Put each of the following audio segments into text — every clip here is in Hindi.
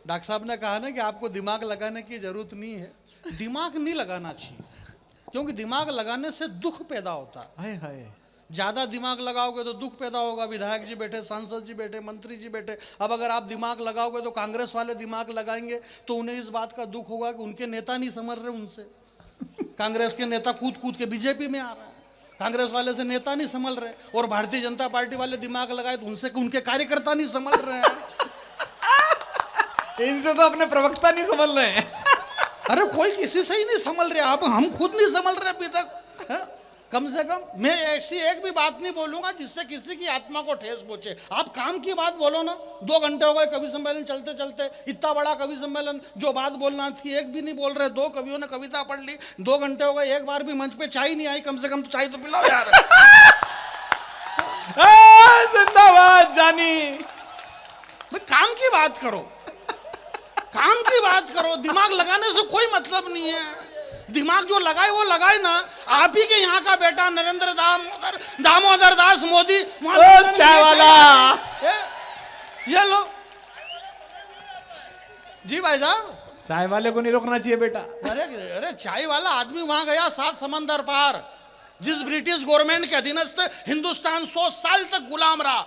डॉक्टर साहब ने कहा ना कि आपको दिमाग लगाने की जरूरत नहीं है। दिमाग नहीं लगाना चाहिए, क्योंकि दिमाग लगाने से दुख पैदा होता है। हाय हाय। ज्यादा दिमाग लगाओगे तो दुख पैदा होगा। विधायक जी बैठे, सांसद जी बैठे, मंत्री जी बैठे। अब अगर आप दिमाग लगाओगे तो कांग्रेस वाले दिमाग लगाएंगे तो उन्हें इस बात का दुख होगा कि उनके नेता नहीं समझ रहे उनसे। कांग्रेस के नेता कूद कूद के बीजेपी में आ रहा है, कांग्रेस वाले से नेता नहीं संभल रहे। और भारतीय जनता पार्टी वाले दिमाग लगाए तो उनसे उनके कार्यकर्ता नहीं संभल रहे हैं। इनसे तो अपने प्रवक्ता नहीं समझ रहे हैं। अरे कोई किसी से ही नहीं संभल रहे। आप हम खुद नहीं संभल रहे अभी तक है? कम से कम मैं ऐसी एक भी बात नहीं बोलूंगा जिससे किसी की आत्मा को ठेस पहुंचे। आप काम की बात बोलो ना। 2 घंटे हो गए कवि सम्मेलन चलते चलते, इतना बड़ा कवि सम्मेलन, जो बात बोलना थी एक भी नहीं बोल रहे। 2 कवियों ने कविता पढ़ ली, 2 घंटे हो गए, एक बार भी मंच पे चाय नहीं आई। कम से कम तो चाय तो पिलाओ यार। जिंदाबाद जानी। भाई काम की बात करो, काम की बात करो। दिमाग लगाने से कोई मतलब नहीं है। दिमाग जो लगाए वो लगाए ना। आप ही के यहाँ का बेटा नरेंद्र दामोदर दास मोदी चाय वाला, ये लो जी भाई साहब। चाय वाले को नहीं रोकना चाहिए बेटा। अरे अरे चाय वाला आदमी वहां गया 7 समंदर पार। जिस ब्रिटिश गवर्नमेंट के अधीनस्थ हिंदुस्तान 100 साल तक गुलाम रहा,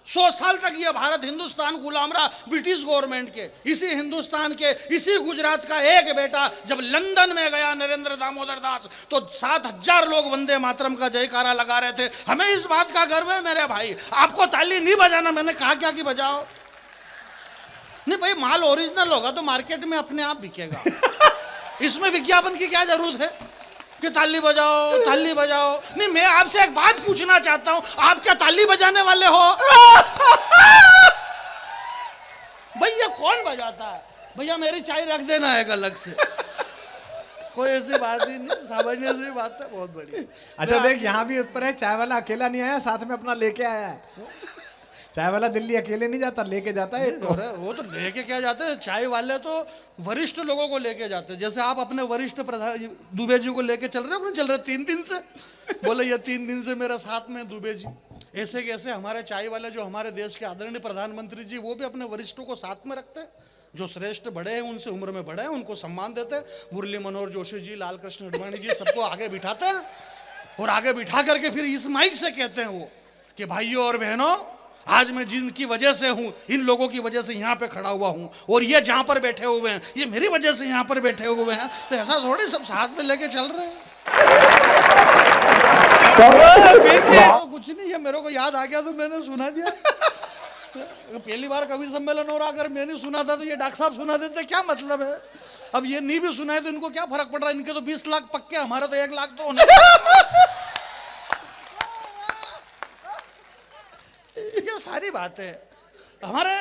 100 साल तक ये भारत हिंदुस्तान गुलाम रहा ब्रिटिश गवर्नमेंट के। इसी हिंदुस्तान के, इसी गुजरात का एक बेटा जब लंदन में गया नरेंद्र दामोदर दास, तो 7000 लोग वंदे मातरम का जयकारा लगा रहे थे। हमें इस बात का गर्व है मेरे भाई। आपको ताली नहीं बजाना, मैंने कहा क्या कि बजाओ। नहीं भाई, माल ओरिजिनल होगा तो मार्केट में अपने आप बिकेगा। इसमें विज्ञापन की क्या जरूरत है कि ताली बजाओ ताली बजाओ। नहीं, मैं आपसे एक बात पूछना चाहता हूं, आप क्या ताली बजाने वाले हो? भैया कौन बजाता है? भैया मेरी चाय रख देना है अलग से। कोई ऐसी बात ही नहीं, सामान्य सी बात है। बहुत बढ़िया। अच्छा देख, यहाँ भी ऊपर है, चाय वाला अकेला नहीं आया, साथ में अपना लेके आया है। चाय वाला दिल्ली अकेले नहीं जाता, लेके जाता है। वो तो लेके क्या जाते हैं, चाय वाले तो वरिष्ठ लोगों को लेके जाते हैं। जैसे आप अपने वरिष्ठ प्रधान दुबे जी को लेके चल रहे हो, चल रहे 3 दिन से। बोले ये 3 दिन से मेरे साथ में दुबे जी। ऐसे कैसे हमारे चाय वाले, जो हमारे देश के आदरणीय प्रधानमंत्री जी, वो भी अपने वरिष्ठों को साथ में रखते हैं। जो श्रेष्ठ बड़े हैं, उनसे उम्र में बड़े हैं, उनको सम्मान देते हैं। मुरली मनोहर जोशी जी, लाल कृष्ण अडवाणी जी, सबको आगे बिठाते हैं। और आगे बिठा करके फिर इस माइक से कहते हैं वो कि भाइयों और बहनों, आज मैं जिनकी वजह से हूं, इन लोगों की वजह से यहाँ पे खड़ा हुआ हूं, और ये जहां पर बैठे हुए हैं, ये मेरी वजह से यहाँ पर बैठे हुए हैं। तो ऐसा थोड़ी सब साथ में लेके चल रहे हैं। तो कुछ नहीं, ये मेरे को याद आ गया तो मैंने सुना दिया। पहली बार कवि सम्मेलन हो रहा, अगर मैंने सुना था तो ये डॉक्टर साहब सुना देते, क्या मतलब है? अब ये नहीं भी सुनाए तो इनको क्या फर्क पड़ रहा है? इनके तो 20 लाख पक्के, हमारे तो 1 लाख तो होने। ये सारी बात है हमारे।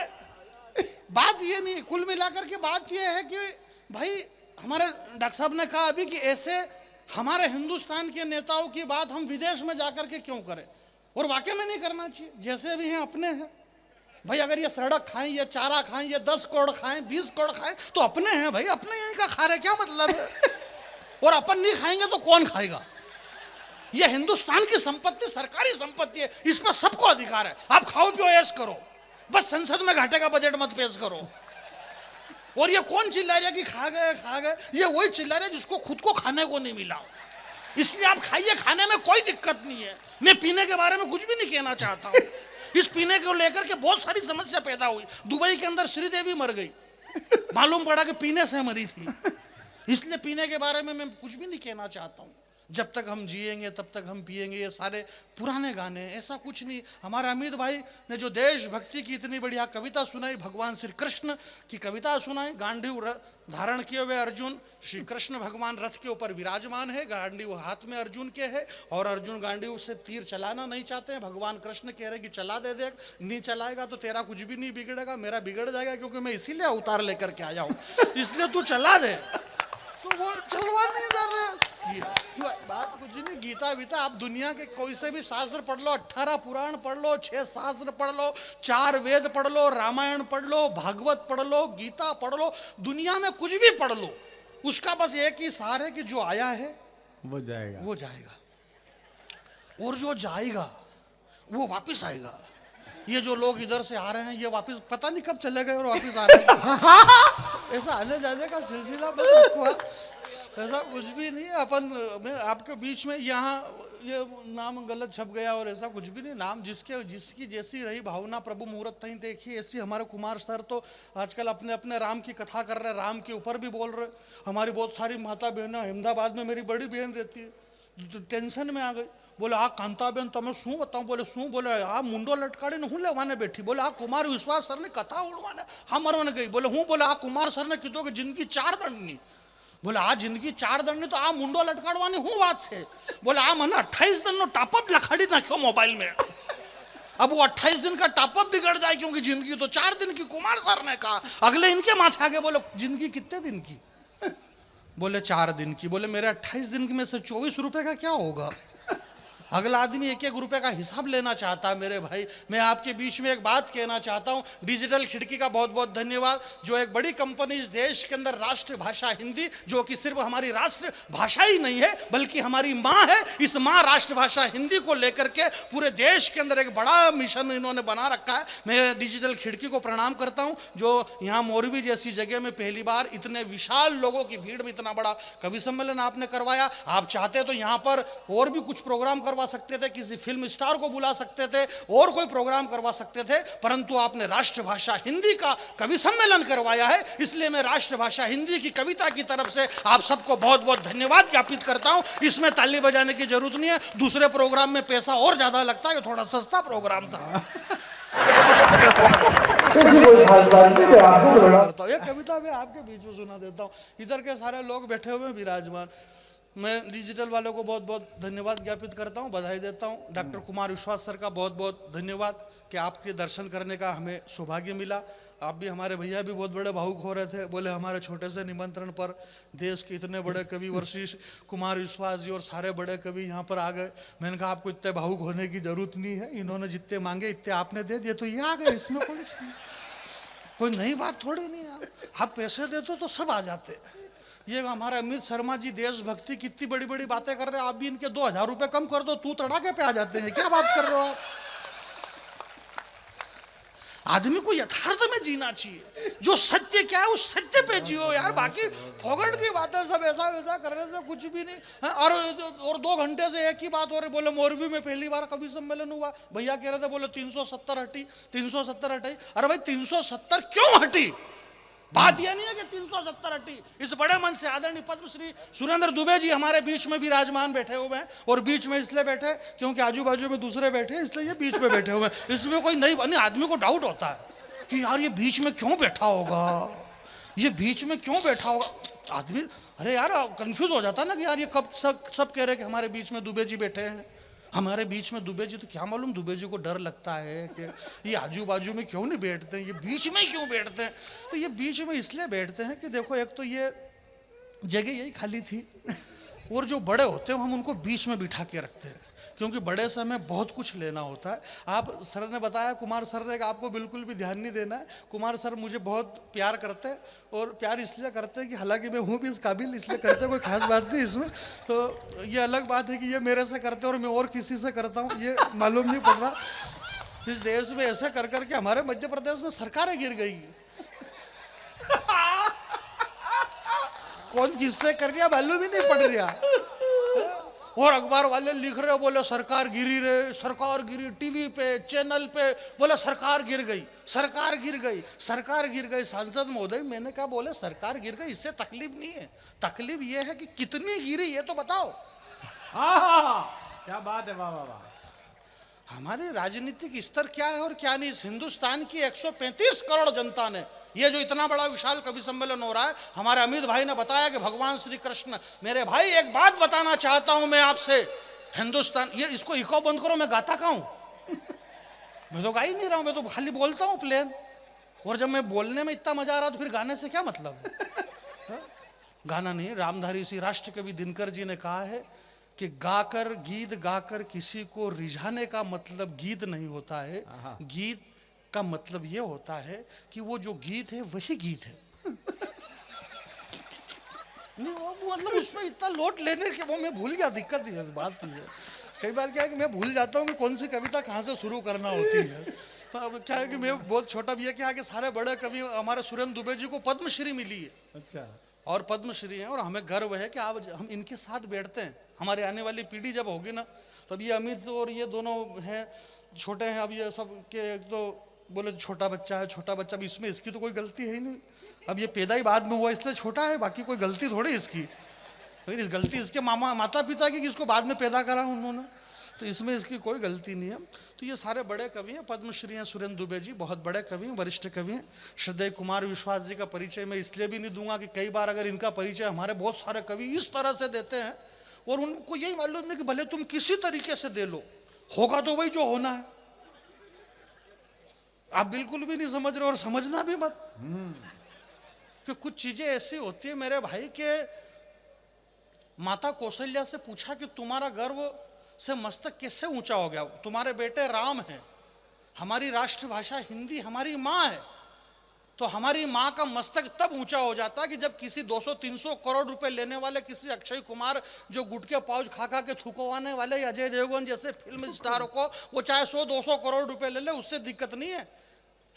बात ये नहीं, कुल मिलाकर के बात ये है कि भाई हमारे डॉक्टर साहब ने कहा अभी कि ऐसे हमारे हिंदुस्तान के नेताओं की बात हम विदेश में जाकर के क्यों करें? और वाकई में नहीं करना चाहिए। जैसे भी हैं अपने हैं भाई। अगर ये सड़क खाएं, ये चारा खाएं, ये 10 करोड़ खाएं, 20 करोड़ खाएं, तो अपने हैं भाई, अपने यहीं का खा रहे, क्या मतलब है? और अपन नहीं खाएंगे तो कौन खाएगा? ये हिंदुस्तान की संपत्ति सरकारी संपत्ति है, इस पर सबको अधिकार है। आप खाओ पियो ऐश करो, बस संसद में घाटे का बजट मत पेश करो। और ये कौन चिल्ला रहा है कि खा गए खा गए? ये वही चिल्ला रहा है जिसको खुद को खाने को नहीं मिला। इसलिए आप खाइए, खाने में कोई दिक्कत नहीं है। मैं पीने के बारे में कुछ भी नहीं कहना चाहता हूँ। इस पीने को लेकर के बहुत सारी समस्या पैदा हुई। दुबई के अंदर श्रीदेवी मर गई, मालूम पड़ा कि पीने से मरी थी। इसलिए पीने के बारे में मैं कुछ भी नहीं कहना चाहता हूँ। जब तक हम जिएंगे तब तक हम पिएंगे। ये सारे पुराने गाने, ऐसा कुछ नहीं। हमारे अमित भाई ने जो देशभक्ति की इतनी बढ़िया कविता सुनाई, भगवान श्री कृष्ण की कविता सुनाई। गांडीव धारण किए हुए अर्जुन, श्री कृष्ण भगवान रथ के ऊपर विराजमान है, गांडीव हाथ में अर्जुन के है, और अर्जुन गांडीव से तीर चलाना नहीं चाहते हैं। भगवान कृष्ण कह रहे कि चला दे, देख नहीं चलाएगा तो तेरा कुछ भी नहीं बिगड़ेगा, मेरा बिगड़ जाएगा, क्योंकि मैं इसीलिए अवतार लेकर के आया हूँ, इसलिए तू चला दे। तो वो चलवा नहीं कर रहे। बात कुछ नहीं। गीता वीता आप दुनिया के कोई से भी शास्त्र पढ़ लो, 18 पुराण पढ़ लो, 6 शास्त्र पढ़ लो, 4 वेद पढ़ लो, रामायण पढ़ लो, भागवत पढ़ लो, गीता पढ़ लो, दुनिया में कुछ भी पढ़ लो, उसका बस एक ही सार है कि जो आया है वो जाएगा, वो जाएगा, और जो जाएगा वो वापस आएगा। ये जो लोग इधर से आ रहे हैं ये वापस पता नहीं कब चले गए और वापस आ रहे हैं। ऐसा आने जाने का सिलसिला बस रखो है। ऐसा कुछ भी नहीं है। अपन मैं आपके बीच में यहाँ ये नाम गलत छप गया और ऐसा कुछ भी नहीं। नाम जिसकी जैसी रही भावना प्रभु मुहूर्त नहीं देखी ऐसी। हमारे कुमार सर तो आजकल अपने अपने राम की कथा कर रहे, राम के ऊपर भी बोल रहे। हमारी बहुत सारी माता बहनें, अहमदाबाद में मेरी बड़ी बहन रहती है, तो टेंशन में आ गई। बोले आ कांता बहन तमें शू बताऊं? बोले शू? बोले आ मुंडो लटकाड़ी ने हूँ लेवाने बैठी। बोले आ कुमार विश्वास सर ने कथा उड़वाने हम मरवाने गई। बोले हूँ? बोले आ कुमार सर ने कीधो कि जिंदगी 4 दंडनी। बोले आ जिंदगी 4 दंडनी तो आ मुंडो लटकाड़वानी हूँ बात है। बोले आ मैंने 28 दिन नो टॉपअप लखाड़ी नाख्यो मोबाइल में। अब वो 28 दिन का टॉपअप बिगड़ जाए क्योंकि जिंदगी तो 4 दिन की। कुमार सर ने कहा अगले इनके माथे आगे बोलो जिंदगी कितने दिन की? बोले 4 दिन की। बोले मेरे 28 दिन की में से 24 रुपए का क्या होगा? अगला आदमी 1-1 रुपए का हिसाब लेना चाहता है। मेरे भाई मैं आपके बीच में एक बात कहना चाहता हूं। डिजिटल खिड़की का बहुत बहुत धन्यवाद, जो एक बड़ी कंपनी इस देश के अंदर राष्ट्रभाषा हिंदी, जो कि सिर्फ हमारी राष्ट्र भाषा ही नहीं है बल्कि हमारी माँ है, इस माँ राष्ट्रभाषा हिंदी को लेकर के पूरे देश के अंदर एक बड़ा मिशन इन्होंने बना रखा है। मैं डिजिटल खिड़की को प्रणाम करता हूं, जो यहाँ मोरबी जैसी जगह में पहली बार इतने विशाल लोगों की भीड़ में इतना बड़ा कवि सम्मेलन आपने करवाया। आप चाहते तो यहाँ पर और भी कुछ प्रोग्राम करवा सकते थे, किसी फिल्म स्टार को बुला सकते थे और कोई प्रोग्राम करवा सकते थे, परंतु आपने राष्ट्रभाषा हिंदी का कवि सम्मेलन करवाया है। इसलिए मैं राष्ट्रभाषा हिंदी की कविता की तरफ से आप सबको बहुत बहुत धन्यवाद ज्ञापित करता हूं। इसमें ताली बजाने की जरूरत नहीं है, दूसरे प्रोग्राम में पैसा और ज्यादा लगता है, ये थोड़ा सस्ता प्रोग्राम था। ये कविता मैं आपके बीच में सुना देता हूँ। इधर के सारे लोग बैठे हुए विराजमान। मैं डिजिटल वालों को बहुत बहुत धन्यवाद ज्ञापित करता हूं, बधाई देता हूं। डॉक्टर कुमार विश्वास सर का बहुत बहुत धन्यवाद कि आपके दर्शन करने का हमें सौभाग्य मिला। आप भी, हमारे भैया भी बहुत बड़े भावुक हो रहे थे। बोले हमारे छोटे से निमंत्रण पर देश के इतने बड़े कवि वशिष्ठ कुमार विश्वास जी और सारे बड़े कवि यहाँ पर आ गए। मैंने कहा आपको इतने भावुक होने की जरूरत नहीं है, इन्होंने जितने मांगे इतने आपने दे दिए तो ये आ गए। इसमें कोई नई बात थोड़ी नहीं है। आप पैसे देते तो सब आ जाते। ये हमारे अमित शर्मा जी देशभक्ति कितनी बड़ी बड़ी बातें कर रहे हैं, आप भी इनके 2000 रुपए कम कर दो, तू तड़ाके पे आ जाते हैं। क्या बात कर रहे हो आप? आदमी को यथार्थ में जीना चाहिए, जो सत्य क्या है उस सत्य पे जियो यार। बाकी फोगट की बातें सब ऐसा वैसा करने से कुछ भी नहीं है। और 2 घंटे से एक ही बात हो रही। बोले मोरबी में पहली बार कवि सम्मेलन हुआ, भैया कह रहे थे बोले 370 हटी, 370 हटी। अरे भाई 370 क्यों हटी? बात यह नहीं है कि 370 हटी। इस बड़े मन से आदरणीय पद्मश्री सुरेंद्र दुबे जी हमारे बीच में विराजमान बैठे हुए हैं, और बीच में इसलिए बैठे क्योंकि आजू बाजू में दूसरे बैठे इसलिए ये बीच में बैठे हुए हैं। इसमें कोई नहीं, आदमी को डाउट होता है कि यार ये बीच में क्यों बैठा होगा, ये बीच में क्यों बैठा होगा। आदमी अरे यार कंफ्यूज हो जाता ना कि यार ये कब सब कह रहे कि हमारे बीच में दुबे जी बैठे हैं, हमारे बीच में दुबे जी। तो क्या मालूम दुबे जी को डर लगता है कि ये आजू बाजू में क्यों नहीं बैठते हैं, ये बीच में क्यों बैठते हैं। तो ये बीच में इसलिए बैठते हैं कि देखो एक तो ये जगह यही खाली थी, और जो बड़े होते हैं हम उनको बीच में बिठा के रखते हैं, क्योंकि बड़े से हमें बहुत कुछ लेना होता है। आप सर ने बताया, कुमार सर ने, आपको बिल्कुल भी ध्यान नहीं देना है। कुमार सर मुझे बहुत प्यार करते हैं, और प्यार इसलिए करते हैं कि हालांकि मैं हूँ भी इस काबिल, इसलिए करते हैं, कोई खास बात नहीं इसमें। तो ये अलग बात है कि ये मेरे से करते हैं और मैं और किसी से करता हूँ, ये मालूम नहीं पड़ रहा। इस देश में ऐसे कर करके हमारे मध्य प्रदेश में सरकारें गिर गई। कौन किससे कर रहा मालूम ही नहीं पड़ रहा। और अखबार वाले लिख रहे, बोले सरकार गिरी रे, सरकार गिरी, टीवी पे चैनल पे बोले सरकार गिर गई, सरकार गिर गई, सरकार गिर गई। सांसद महोदय मैंने कहा बोले सरकार गिर गई, इससे तकलीफ नहीं है, तकलीफ ये है कि कितनी गिरी ये तो बताओ। क्या बात है, वाह वाह वाह। हमारे राजनीतिक स्तर क्या है और क्या नहीं। इस हिंदुस्तान की 135 करोड़ जनता ने, ये जो इतना बड़ा विशाल कवि सम्मेलन हो रहा है, हमारे अमित भाई ने बताया कि भगवान श्री कृष्ण। मेरे भाई एक बात बताना चाहता हूं मैं आपसे, हिंदुस्तान, ये इसको इको बंद करो, मैं गाता कहाँ हूं? मैं तो गा ही नहीं रहा हूं, मैं तो खाली बोलता हूं प्लेन। और जब मैं बोलने में इतना मजा आ रहा तो फिर गाने से क्या मतलब है? गाना नहीं। रामधारी सिंह राष्ट्र कवि दिनकर जी ने कहा है कि गाकर, गीत गाकर किसी को रिझाने का मतलब गीत नहीं होता है, गीत का मतलब ये होता है कि वो जो गीत है वही गीत है। नहीं वो मतलब उसमें इतना लोट लेने के वो मैं भूल गया, दिक्कत ही है, बात ही है। कई बार क्या है कि मैं भूल जाता हूँ कि कौन सी कविता कहाँ से शुरू करना होती है। अब क्या है कि मैं बहुत छोटा भी है, क्या है कि सारे बड़े कवि हमारे सुरेंद्र दुबे जी को पद्मश्री मिली है अच्छा। और पद्मश्री हैं, और हमें गर्व है कि आप हम इनके साथ बैठते हैं। हमारे आने वाली पीढ़ी जब होगी ना, तब ये अमित और ये दोनों हैं छोटे हैं, अब ये सब के एक तो बोले छोटा बच्चा है, छोटा बच्चा भी, इसमें इसकी तो कोई गलती है ही नहीं। अब ये पैदा ही बाद में हुआ इसलिए छोटा है, बाकी कोई गलती थोड़ी इसकी। फिर इस गलती इसके माता पिता की कि इसको बाद में पैदा करा उन्होंने, तो इसमें इसकी कोई गलती नहीं है। तो ये सारे बड़े कवि हैं, पद्मश्री हैं सुरेंद्र दुबे जी, बहुत बड़े कवि हैं, वरिष्ठ कवि हैं। श्रद्धेय कुमार विश्वास जी का परिचय मैं इसलिए भी नहीं दूंगा कि कई बार अगर इनका परिचय हमारे बहुत सारे कवि इस तरह से देते हैं और उनको यही मालूम है कि भले तुम किसी तरीके से दे लो, होगा तो वही जो होना है। आप बिल्कुल भी नहीं समझ रहे और समझना भी मत, कि कुछ चीजें ऐसी होती है मेरे भाई के। माता कौशल्या से पूछा कि तुम्हारा गर्व से मस्तक कैसे ऊंचा हो गया? तुम्हारे बेटे राम हैं, हमारी राष्ट्रभाषा हिंदी, हमारी माँ है, तो हमारी माँ का मस्तक तब ऊंचा हो जाता है कि जब किसी 200-300 करोड़ रुपए लेने वाले किसी अक्षय कुमार जो गुटके पाउच खा खा के थूकवाने वाले अजय देवगन जैसे फिल्म स्टारों को वो चाहे 100-200 करोड़ रुपए ले ले, उससे दिक्कत नहीं है।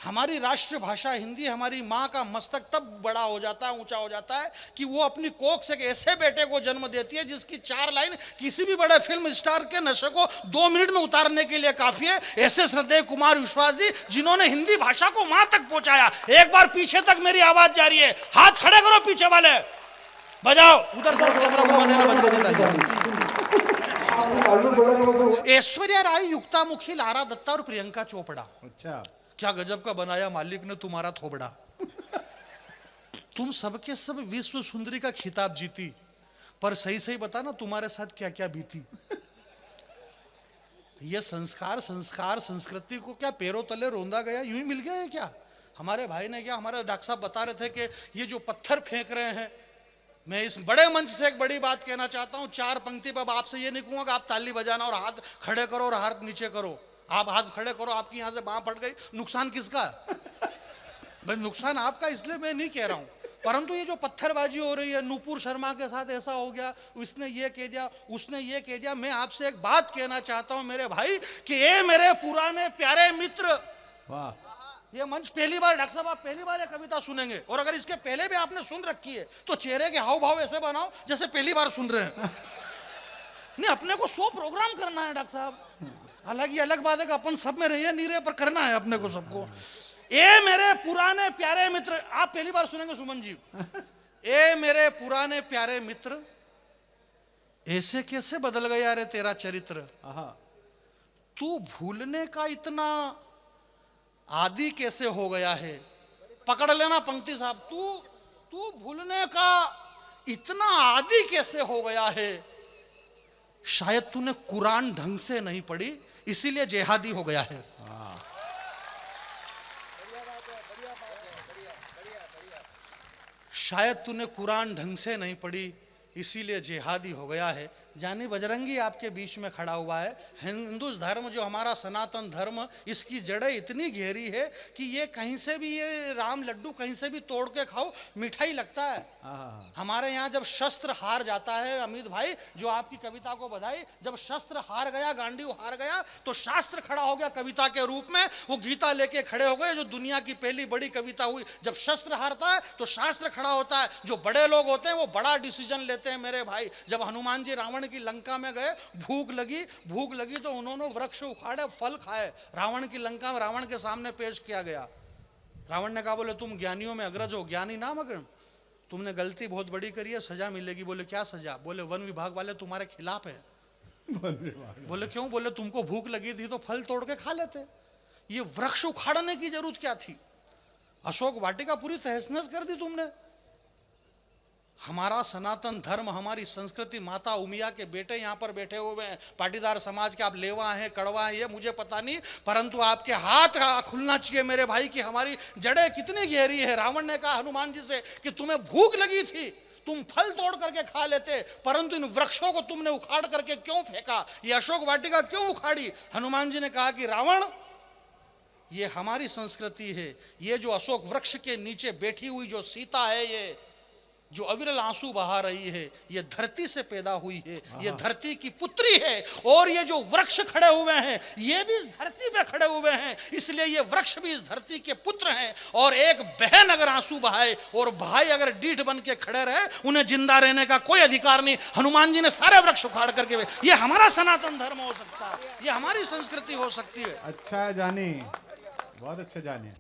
हमारी राष्ट्रभाषा हिंदी, हमारी माँ का मस्तक तब बड़ा हो जाता है, ऊंचा हो जाता है कि वो अपनी कोख से एक ऐसे बेटे को जन्म देती है जिसकी 4 लाइन किसी भी बड़े फिल्म स्टार के नशे को 2 मिनट में उतारने के लिए काफी है। ऐसे श्रद्धेय कुमार विश्वास जी जिन्होंने हिंदी भाषा को माँ तक पहुंचाया। एक बार पीछे तक मेरी आवाज जा रही है, हाथ खड़े करो पीछे वाले, बजाओ उधर से कैमरा घुमा देना, ऐश्वर्या राय, युक्तामुखी, लारा दत्ता और प्रियंका चोपड़ा। अच्छा, क्या गजब का बनाया मालिक ने तुम्हारा थोबड़ा। तुम सबके सब विश्व सुंदरी का खिताब जीती, पर सही सही बता ना तुम्हारे साथ क्या क्या बीती। ये संस्कार संस्कृति को क्या पैरों तले रोंदा गया, यूं ही मिल गया है क्या? हमारे भाई ने क्या, हमारे डॉक्टर साहब बता रहे थे कि ये जो पत्थर फेंक रहे हैं, मैं इस बड़े मंच से एक बड़ी बात कहना चाहता हूं। 4 पंक्ति पर आपसे ये नहीं कहूंगा कि आप ताली बजाना और हाथ खड़े करो और हाथ नीचे करो। आप हाथ खड़े करो, आपकी यहां से बांह फट गई, नुकसान किसका है भाई? नुकसान आपका, इसलिए मैं नहीं कह रहा हूं। परंतु ये जो पत्थरबाजी हो रही है, नूपुर शर्मा के साथ ऐसा हो गया, उसने ये कह दिया, उसने ये कह दिया, मैं आपसे एक बात कहना चाहता हूं मेरे भाई कि ये मेरे पुराने प्यारे मित्र। वाह, ये मंच पहली बार, डॉक्टर साहब आप पहली बार ये कविता सुनेंगे, और अगर इसके पहले भी आपने सुन रखी है तो चेहरे के हाव भाव ऐसे बनाओ जैसे पहली बार सुन रहे हैं। नहीं, अपने को 100 प्रोग्राम करना है डॉक्टर साहब। हालांकि अलग बात है कि अपन सब में रहिए नहीं रहे, पर करना है अपने को सबको। ए मेरे पुराने प्यारे मित्र, आप पहली बार सुनेंगे सुमन जी। ए मेरे पुराने प्यारे मित्र, ऐसे कैसे बदल गया रे तेरा चरित्र। तू भूलने का इतना आदि कैसे हो गया है। पकड़ लेना पंक्ति साहब, तू भूलने का इतना आदि कैसे हो गया है। शायद तूने कुरान ढंग से नहीं पढ़ी, इसीलिए जेहादी हो गया है। शायद तूने कुरान ढंग से नहीं पढ़ी, इसीलिए जिहादी हो गया है। जानी बजरंगी आपके बीच में खड़ा हुआ है। हिंदू धर्म जो हमारा सनातन धर्म, इसकी जड़ें इतनी गहरी है कि ये कहीं से भी, ये राम लड्डू कहीं से भी तोड़ के खाओ मिठाई लगता है। हमारे यहाँ जब शस्त्र हार जाता है, अमित भाई जो आपकी कविता को बधाई, जब शस्त्र हार गया, गांडीव हार गया, तो शास्त्र खड़ा हो गया कविता के रूप में। वो गीता लेके खड़े हो गए, जो दुनिया की पहली बड़ी कविता हुई। जब शस्त्र हारता है तो शास्त्र खड़ा होता है। जो बड़े लोग होते हैं वो बड़ा डिसीजन लेते हैं मेरे भाई। जब हनुमान जी रावण की लंका में गए, भूख लगी तो उन्होंने वृक्ष उखाड़े, फल खाए। रावण की लंका में रावण के सामने पेश किया गया। रावण ने कहा, बोले तुम ज्ञानियों में अग्रज हो, ज्ञानी नाम अग्र, तुमने गलती बहुत बड़ी करी है, सजा मिलेगी। बोले क्या सजा? बोले वन विभाग वाले तुम्हारे खिलाफ है। बोले क्यों? बोले तुमको भूख लगी थी तो फल तोड़ के खा लेते, ये वृक्ष उखाड़ने की जरूरत क्या थी? अशोक वाटिका पूरी तहस नहस कर दी तुमने। हमारा सनातन धर्म, हमारी संस्कृति, माता उमिया के बेटे यहाँ पर बैठे हुए हैं, पाटीदार समाज के। आप लेवा हैं, कड़वा हैं, ये मुझे पता नहीं, परंतु आपके हाथ खुलना चाहिए मेरे भाई कि हमारी जड़ें कितनी गहरी है। रावण ने कहा हनुमान जी से कि तुम्हें भूख लगी थी, तुम फल तोड़ करके खा लेते, परंतु इन वृक्षों को तुमने उखाड़ करके क्यों फेंका? ये अशोक वाटिका क्यों उखाड़ी? हनुमान जी ने कहा कि रावण, ये हमारी संस्कृति है। ये जो अशोक वृक्ष के नीचे बैठी हुई जो सीता है, जो अविरल आंसू बहा रही है, ये धरती से पैदा हुई है, ये धरती की पुत्री है। और ये जो वृक्ष खड़े हुए हैं, ये भी इस धरती पे खड़े हुए हैं, इसलिए ये वृक्ष भी इस धरती के पुत्र हैं। और एक बहन अगर आंसू बहाए और भाई अगर डीठ बन के खड़े रहे, उन्हें जिंदा रहने का कोई अधिकार नहीं। हनुमान जी ने सारे वृक्ष उखाड़ करके, ये हमारा सनातन धर्म हो सकता है, ये हमारी संस्कृति हो सकती है। अच्छा है जानी, बहुत अच्छे जानी।